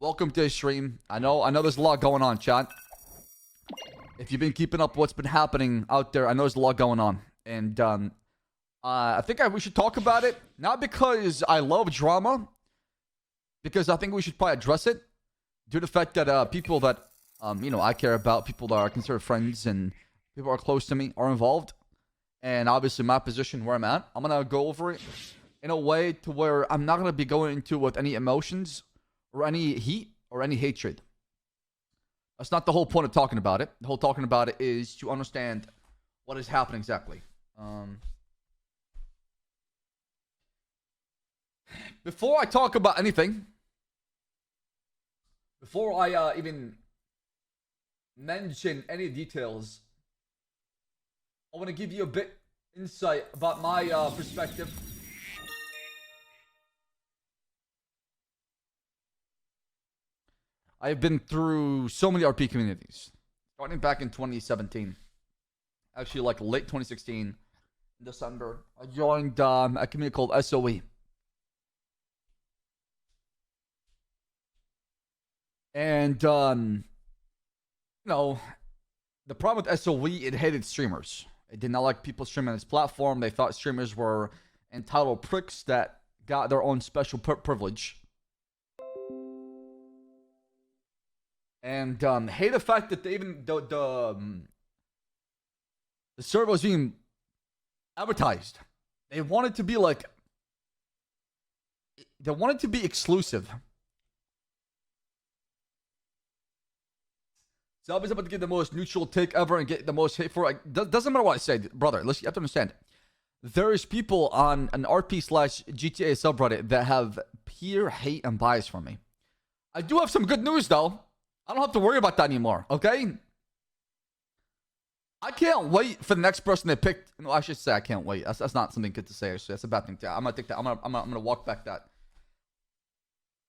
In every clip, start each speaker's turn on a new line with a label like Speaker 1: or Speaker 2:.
Speaker 1: Welcome to the stream. I know there's a lot going on, chat. If you've been keeping up what's been happening out there, I know there's a lot going on. And I think we should talk about it. Not because I love drama, because I think we should probably address it due to the fact that people that I care about, people that are considered friends and people that are close to me are involved. And obviously my position where I'm at, I'm gonna go over it in a way to where I'm not gonna be going into with any emotions or any heat or any hatred. That's not the whole point of talking about it. The whole talking about it is to understand what is happening exactly. Before I talk about anything, before I even mention any details, I want to give you a bit insight about my perspective. I have been through so many RP communities, starting back in 2017. Actually, like late 2016, in December, I joined a community called SOE. And, the problem with SOE, it hated streamers. It did not like people streaming on its platform. They thought streamers were entitled pricks that got their own special privilege. And hate the fact that they even the server was being advertised. They wanted to be like, they wanted to be exclusive. So I was about to get the most neutral take ever and get the most hate for it. Doesn't matter what I say, brother. Listen, you have to understand. There is people on an RP/GTA subreddit that have pure hate and bias for me. I do have some good news though. I don't have to worry about that anymore, okay? I can't wait for the next person they picked. No, I should say I can't wait. That's not something good to say. Actually, that's a bad thing to. I'm gonna take that. I'm gonna walk back that.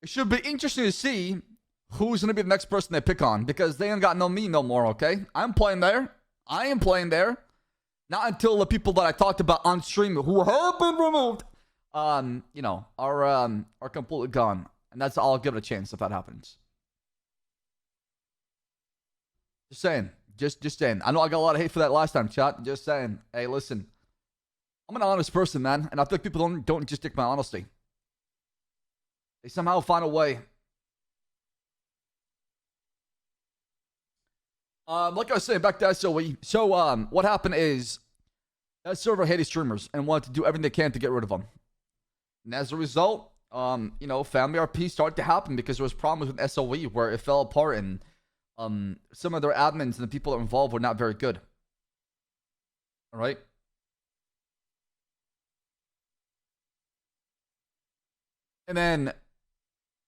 Speaker 1: It should be interesting to see who's gonna be the next person they pick on, because they ain't got me no more, okay? I'm playing there. I am playing there. Not until the people that I talked about on stream who have been removed, are completely gone. And that's I'll give it a chance if that happens. Just saying. Just saying. I know I got a lot of hate for that last time, chat. Just saying. Hey, listen. I'm an honest person, man. And I feel like people don't just take my honesty. They somehow find a way. Like I was saying, back to SOE. So, what happened is that server hated streamers and wanted to do everything they can to get rid of them. And as a result, family RP started to happen because there was problems with SOE where it fell apart and some of their admins and the people that were involved were not very good. All right. And then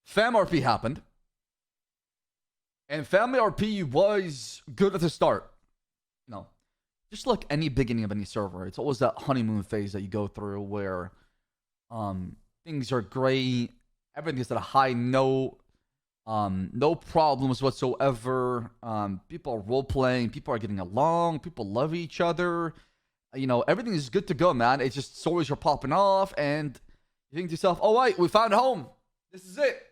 Speaker 1: FamRP happened. And family RP was good at the start. Just like any beginning of any server, it's always that honeymoon phase that you go through where things are great, everything's at a high note. No problems whatsoever. People are role playing. People are getting along. People love each other. Everything is good to go, man. It's just stories are popping off, and you think to yourself, "Oh wait, we found a home. This is it.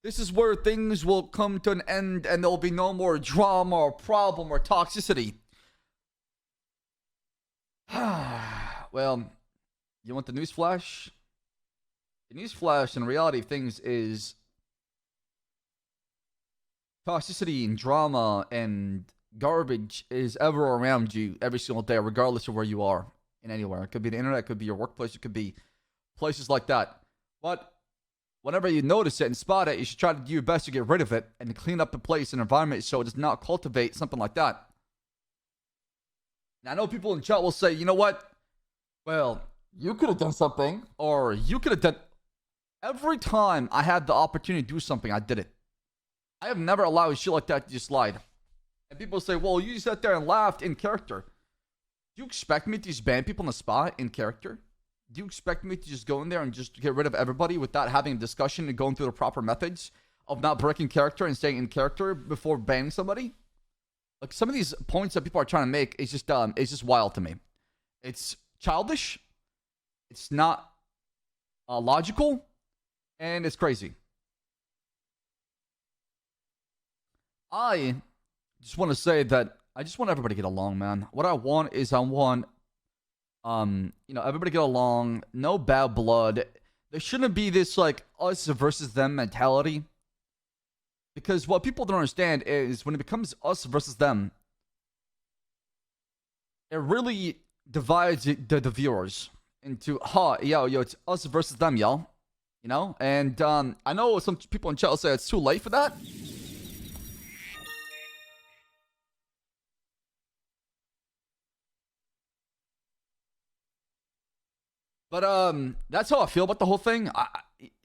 Speaker 1: This is where things will come to an end, and there will be no more drama or problem or toxicity." Well, you want the news flash? The news flash and reality of things is toxicity and drama and garbage is ever around you every single day, regardless of where you are in anywhere. It could be the internet, it could be your workplace, it could be places like that. But whenever you notice it and spot it, you should try to do your best to get rid of it and clean up the place and environment so it does not cultivate something like that. Now, I know people in chat will say, you know what? Well, you could have done something, or you could have done. Every time I had the opportunity to do something, I did it. I have never allowed shit like that to just slide. And people say, well, you sat there and laughed in character. Do you expect me to just ban people on the spot in character? Do you expect me to just go in there and just get rid of everybody without having a discussion and going through the proper methods of not breaking character and staying in character before banning somebody? Like, some of these points that people are trying to make is just wild to me. It's childish. It's not logical, and it's crazy. I just want to say that I just want everybody to get along, man. What I want is I want everybody get along, no bad blood. There shouldn't be this like us versus them mentality. Because what people don't understand is when it becomes us versus them, it really divides the viewers into, yo, it's us versus them, y'all. You know? And I know some people in chat will say it's too late for that. But that's how I feel about the whole thing.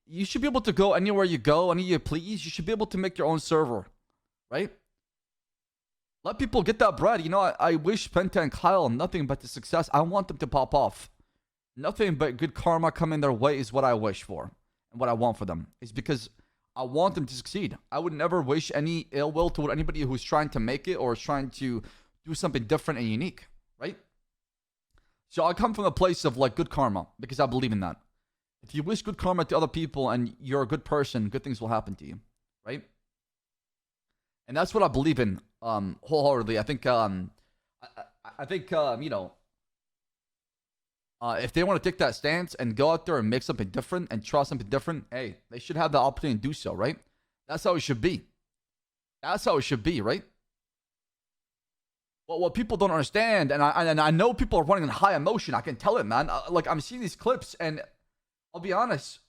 Speaker 1: You should be able to go anywhere you go, anywhere you please. You should be able to make your own server, right? Let people get that bread. You know, I wish Penta and Kyle nothing but the success. I want them to pop off. Nothing but good karma coming their way is what I wish for. And what I want for them is because I want them to succeed. I would never wish any ill will toward anybody who's trying to make it or is trying to do something different and unique, right? So I come from a place of like good karma because I believe in that. If you wish good karma to other people and you're a good person, good things will happen to you, right? And that's what I believe in wholeheartedly. I think if they want to take that stance and go out there and make something different and try something different, hey, they should have the opportunity to do so, right? That's how it should be. That's how it should be, right? Well, what people don't understand, and I know people are running on high emotion. I can tell it, man. Like, I'm seeing these clips, and I'll be honest,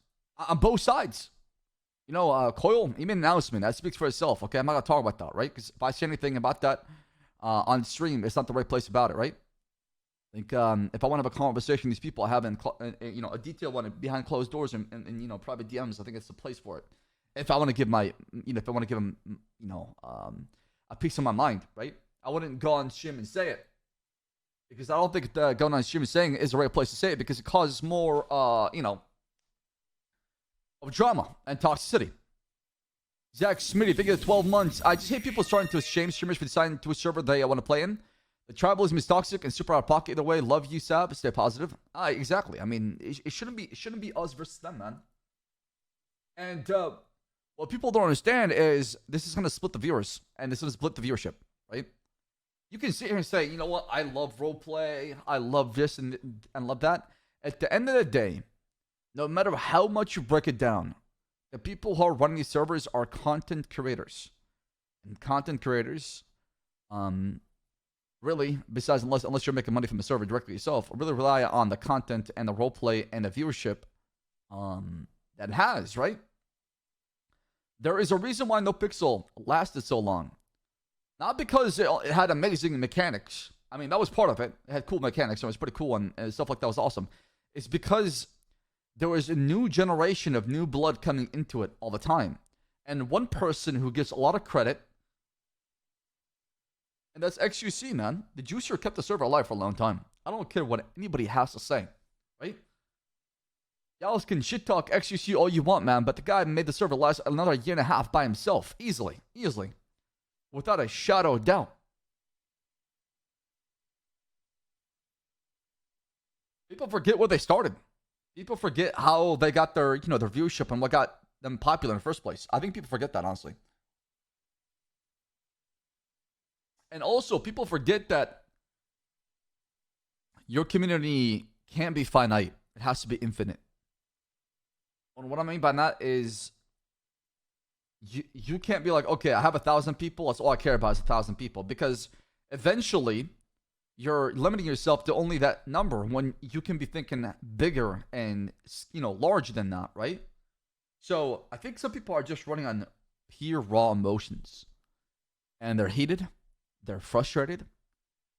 Speaker 1: on both sides. You know, Coil, he made an announcement. That speaks for itself, okay? I'm not going to talk about that, right? Because if I say anything about that on stream, it's not the right place about it, right? I think if I want to have a conversation with these people, I have a detailed one behind closed doors and private DMs, I think it's the place for it. If I want to give them, a piece of my mind, right? I wouldn't go on stream and say it. Because I don't think going on stream and saying it is the right place to say it because it causes more, of drama and toxicity. Zach Smitty, thank you for 12 months. I just hate people starting to shame streamers for deciding to a server they want to play in. The tribalism is toxic and super out of pocket either way. Love you, Ssaab. Stay positive. Exactly. I mean, it shouldn't be us versus them, man. And what people don't understand is this is going to split the viewers and this is going to split the viewership, right? You can sit here and say, you know what? I love roleplay. I love this and love that. At the end of the day, no matter how much you break it down, the people who are running these servers are content creators. And content creators, really, besides unless you're making money from the server directly yourself, really rely on the content and the roleplay and the viewership that it has, right? There is a reason why Nopixel lasted so long. Not because it had amazing mechanics. I mean, that was part of it. It had cool mechanics. So it was pretty cool and stuff like that was awesome. It's because there was a new generation of new blood coming into it all the time. And one person who gets a lot of credit, and that's XUC, man. The juicer kept the server alive for a long time. I don't care what anybody has to say, right? Y'all can shit talk XUC all you want, man, but the guy made the server last another year and a half by himself. Easily. Without a shadow of doubt. People forget where they started. People forget how they got their viewership and what got them popular in the first place. I think people forget that, honestly. And also, people forget that your community can't be finite. It has to be infinite. And what I mean by that is you can't be like, okay, I have 1,000 people. That's all I care about is 1,000 people. Because eventually, you're limiting yourself to only that number when you can be thinking bigger and, larger than that, right? So I think some people are just running on pure raw emotions. And they're heated. They're frustrated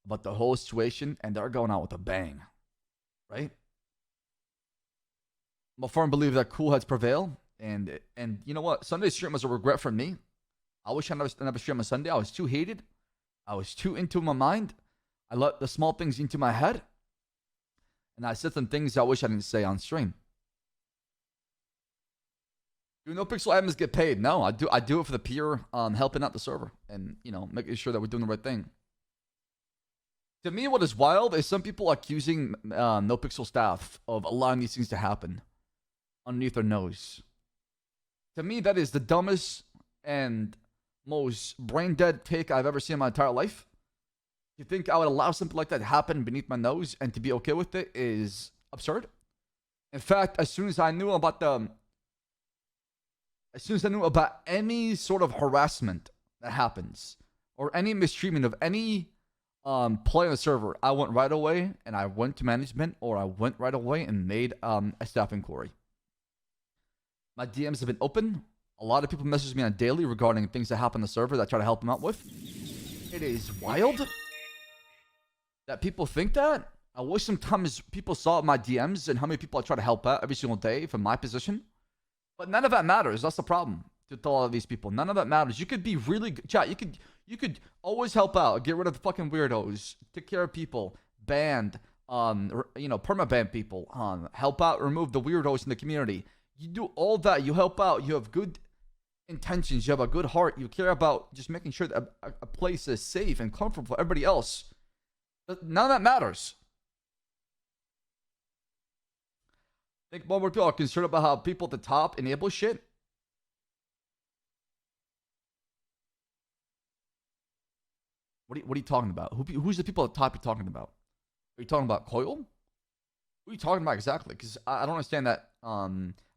Speaker 1: about the whole situation. And they're going out with a bang, right? I'm a firm believer that cool heads prevail. And you know what? Sunday's stream was a regret for me. I wish I never streamed on Sunday. I was too heated. I was too into my mind. I let the small things into my head. And I said some things I wish I didn't say on stream. Do Nopixel admins get paid? No, I do it for the pure helping out the server. And, making sure that we're doing the right thing. To me, what is wild is some people accusing Nopixel staff of allowing these things to happen. underneath their nose. To me, that is the dumbest and most brain dead take I've ever seen in my entire life. You think I would allow something like that to happen beneath my nose and to be okay with it is absurd. In fact, as soon as I knew about any sort of harassment that happens or any mistreatment of any player on the server, I went right away and I went to management, or I went right away and made a staff inquiry. My DMs have been open. A lot of people message me on daily regarding things that happen on the server that I try to help them out with. It is wild that people think that. I wish sometimes people saw my DMs and how many people I try to help out every single day from my position. But none of that matters. That's the problem to a lot of these people. None of that matters. You could be really good. Chat, you could always help out. Get rid of the fucking weirdos. Take care of people. Banned. Permaban people. Help out. Remove the weirdos in the community. You do all that. You help out. You have good intentions. You have a good heart. You care about just making sure that a place is safe and comfortable for everybody else. None of that matters. I think more people are concerned about how people at the top enable shit. What are you talking about? Who's the people at the top you're talking about? Are you talking about Coil? Who are you talking about exactly? Because I don't understand that. I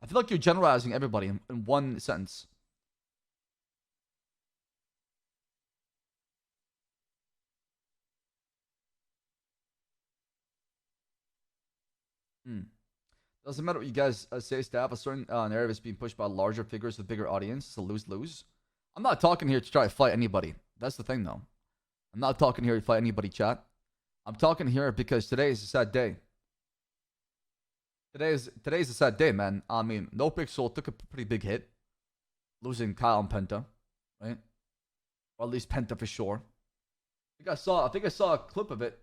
Speaker 1: feel like you're generalizing everybody in one sentence. Doesn't matter what you guys say, staff. A certain narrative is being pushed by larger figures with bigger audience. It's a lose-lose. I'm not talking here to try to fight anybody. That's the thing, though. I'm not talking here to fight anybody, chat. I'm talking here because today is a sad day. Today's a sad day, man. I mean, Nopixel took a pretty big hit, losing Kyle and Penta, right? Or at least Penta for sure. I think I saw a clip of it.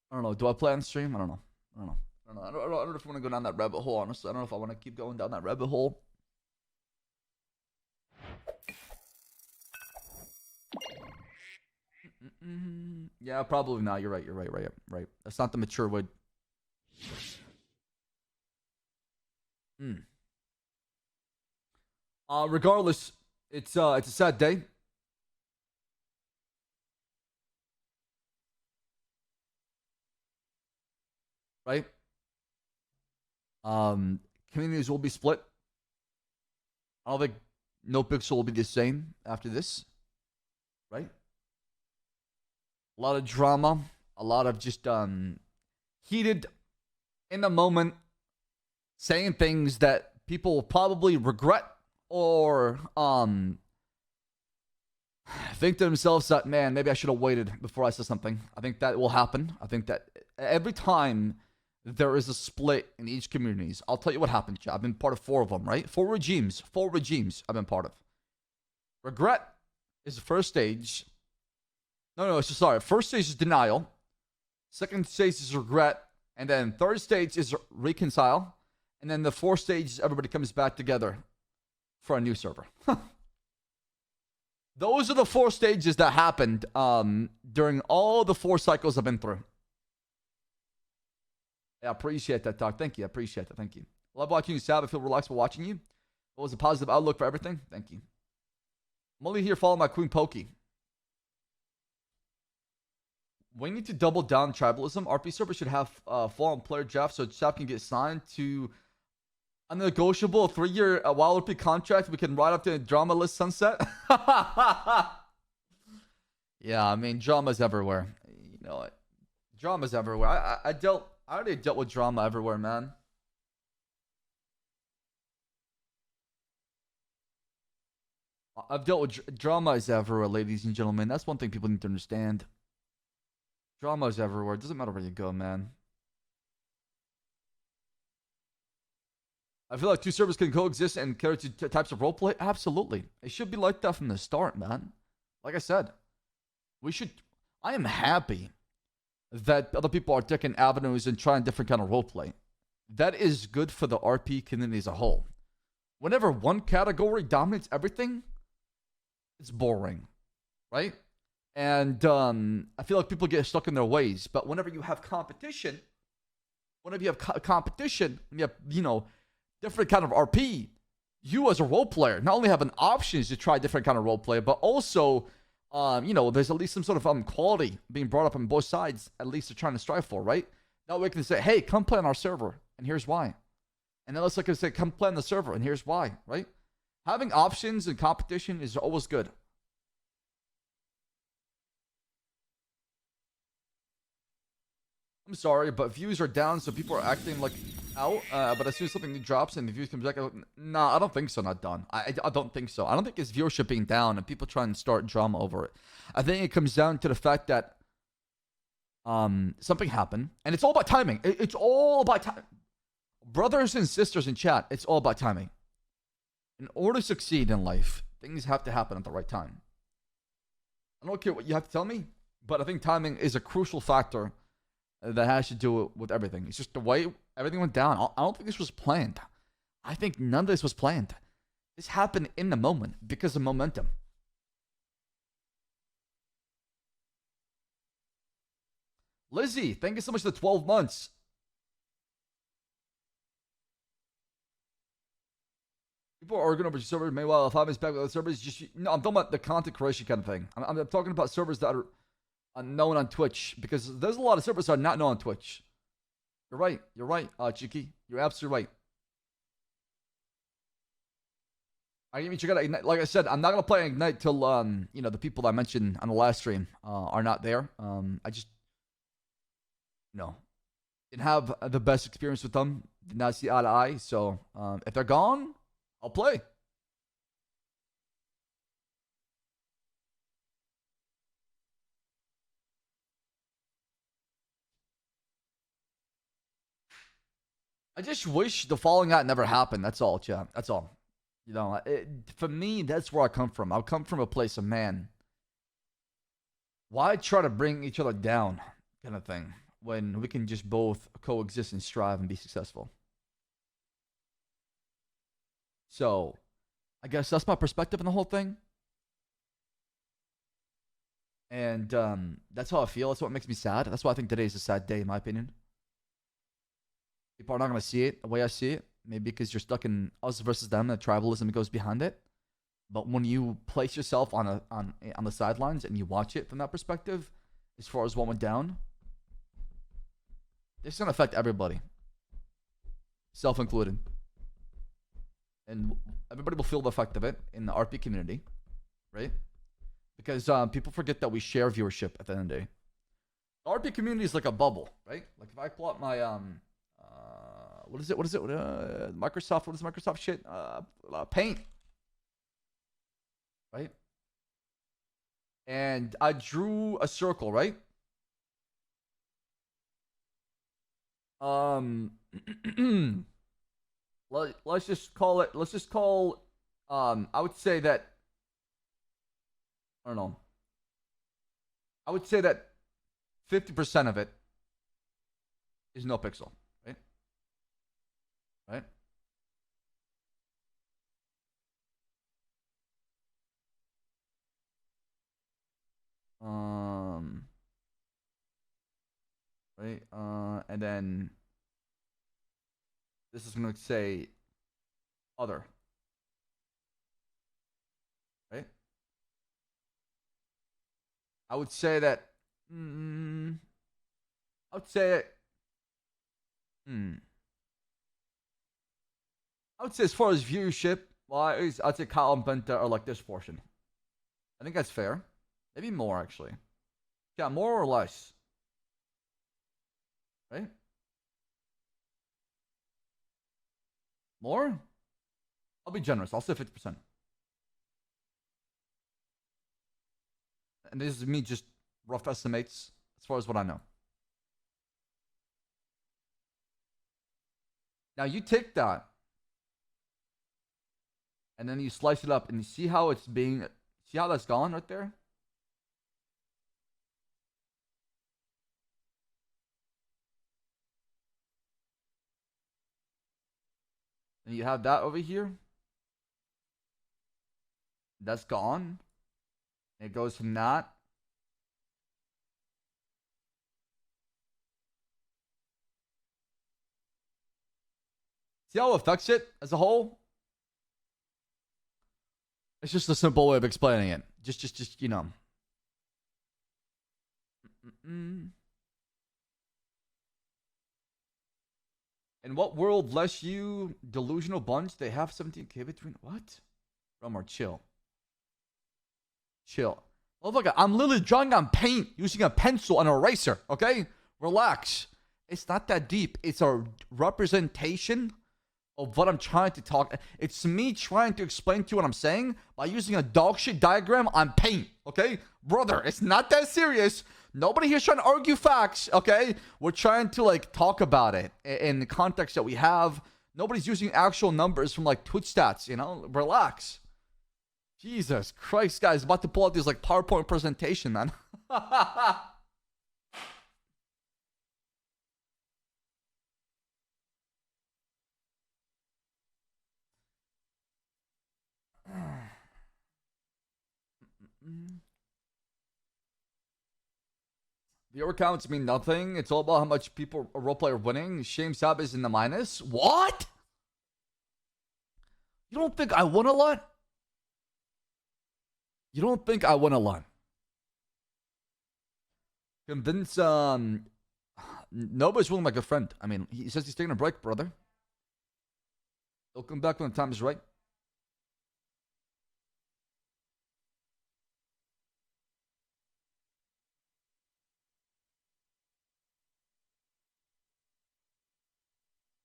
Speaker 1: I don't know. Do I play on stream? I don't know. I don't know if I want to go down that rabbit hole, honestly. I don't know if I want to keep going down that rabbit hole. Yeah, probably not. You're right. That's not the mature way. Regardless, it's a sad day. Right? Communities will be split. I don't think Nopixel will be the same after this. Right? A lot of drama. A lot of just heated, in the moment, saying things that people will probably regret or think to themselves that, man, maybe I should have waited before I said something. I think that will happen. I think that every time there is a split in each communities, I'll tell you what happened. I've been part of 4 of them, right? 4 regimes I've been part of. Regret is the first stage. First stage is denial. Second stage is regret. And then third stage is reconcile. And then the 4th stage is everybody comes back together for a new server. Those are the 4 stages that happened during all the 4 cycles I've been through. Yeah, I appreciate that, Doc. Thank you. I appreciate that. Thank you. Love watching you, Ssaab. I feel relaxed while watching you. What was a positive outlook for everything? Thank you. I'm only here following my Queen Pokey. We need to double down tribalism. RP server should have full-on player draft so Ssaab can get signed to a negotiable 3-year Wild RP contract. We can ride up to the drama list sunset. Yeah, I mean, drama's everywhere. You know it. Drama's everywhere. I already dealt with drama everywhere, man. I've dealt with drama is everywhere, ladies and gentlemen. That's one thing people need to understand. Drama is everywhere. It doesn't matter where you go, man. I feel like 2 servers can coexist and carry 2 types of roleplay. Absolutely. It should be like that from the start, man. Like I said, I am happy that other people are taking avenues and trying different kind of roleplay. That is good for the RP community as a whole. Whenever one category dominates everything, it's boring, right? And I feel like people get stuck in their ways. But whenever you have competition, you have, different kind of RP, you as a role player not only have an options to try different kind of role play, but also, there's at least some sort of quality being brought up on both sides. At least they're trying to strive for, right? Now we can say, hey, come play on our server, and here's why. And then let's look and say, come play on the server, and here's why, right? Having options and competition is always good. I'm sorry, but views are down, so people are acting like out. But as soon as something new drops and the views comes back, nah, I don't think so. Not done. I don't think so. I don't think it's viewership being down and people trying to start drama over it. I think it comes down to the fact that something happened, and it's all about timing. It's all about time. Brothers and sisters in chat, it's all about timing. In order to succeed in life, things have to happen at the right time. I don't care what you have to tell me, but I think timing is a crucial factor that has to do with everything. It's just the way everything went down. I don't think this was planned. I think none of this was planned. This happened in the moment because of momentum. Lizzie, thank you so much for the 12 months. People are arguing over servers. Meanwhile, 5 minutes back with other servers. No, I'm talking about the content creation kind of thing. I'm talking about servers that are unknown on Twitch, because there's a lot of servers that are not known on Twitch. You're right. You're right, Chiki. You're absolutely right. I even check out Ignite. Like I said, I'm not gonna play Ignite till the people I mentioned on the last stream are not there. I just didn't have the best experience with them. Did not see eye to eye. So if they're gone, I'll play. I just wish the falling out never happened. That's all, chat. That's all. For me, that's where I come from. I come from a place of, man, why try to bring each other down kind of thing when we can just both coexist and strive and be successful? So, I guess that's my perspective on the whole thing. And that's how I feel. That's what makes me sad. That's why I think today is a sad day, in my opinion. People are not going to see it the way I see it. Maybe because you're stuck in us versus them and the tribalism goes behind it. But when you place yourself on the sidelines and you watch it from that perspective, as far as what went down, it's going to affect everybody, self included. And everybody will feel the effect of it in the RP community, right? Because people forget that we share viewership at the end of the day. The RP community is like a bubble, right? Like if I pull up my what is it? Microsoft. What is Microsoft shit? Paint. Right? And I drew a circle, right? Let's just call it. I would say that. I don't know. I would say that 50% of it is Nopixel. Right? Right? And then this is going to say other. Right? I would say that. I would say. I would say as far as viewership wise, I'd say Kyle and Penta are like this portion. I think that's fair. Maybe more actually. Yeah, more or less. Right? More? I'll be generous. I'll say 50%. And this is me just rough estimates as far as what I know. Now you take that and then you slice it up and you see how see how that's gone right there? And you have that over here. That's gone. It goes from that See how it affects it as a whole? It's just a simple way of explaining it. Just you know. In what world, less you delusional bunch, they have 17k between what? Rumor, chill. Chill. Oh, look, I'm literally drawing on paint using a pencil and eraser, okay? Relax. It's not that deep. It's a representation of what I'm trying to talk. It's me trying to explain to you what I'm saying by using a dog shit diagram on paint, okay? Brother, it's not that serious. Nobody here's trying to argue facts, okay? We're trying to, like, talk about it in the context that we have. Nobody's using actual numbers from, like, Twitch stats, you know? Relax. Jesus Christ, guys. About to pull out this, like, PowerPoint presentation, man. Viewer counts mean nothing. It's all about how much people a roleplay are winning. Shame Ssaab is in the minus. What? You don't think I won a lot? You don't think I won a lot? Convince Nova's willing like a friend. I mean, he says he's taking a break, brother. He'll come back when the time is right.